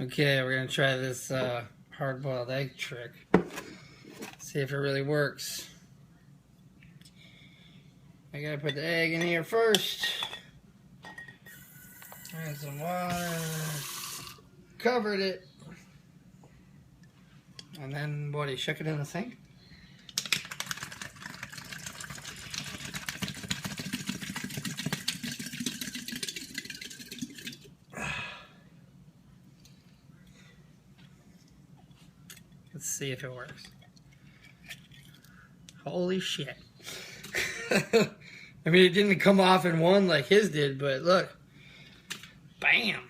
Okay, we're gonna try this hard-boiled egg trick. See if it really works. I gotta put the egg in here first. Add some water. Covered it. And then what, he shook it in the sink? Let's see if it works. Holy shit. I mean, it didn't come off in one like his did, but look. Bam.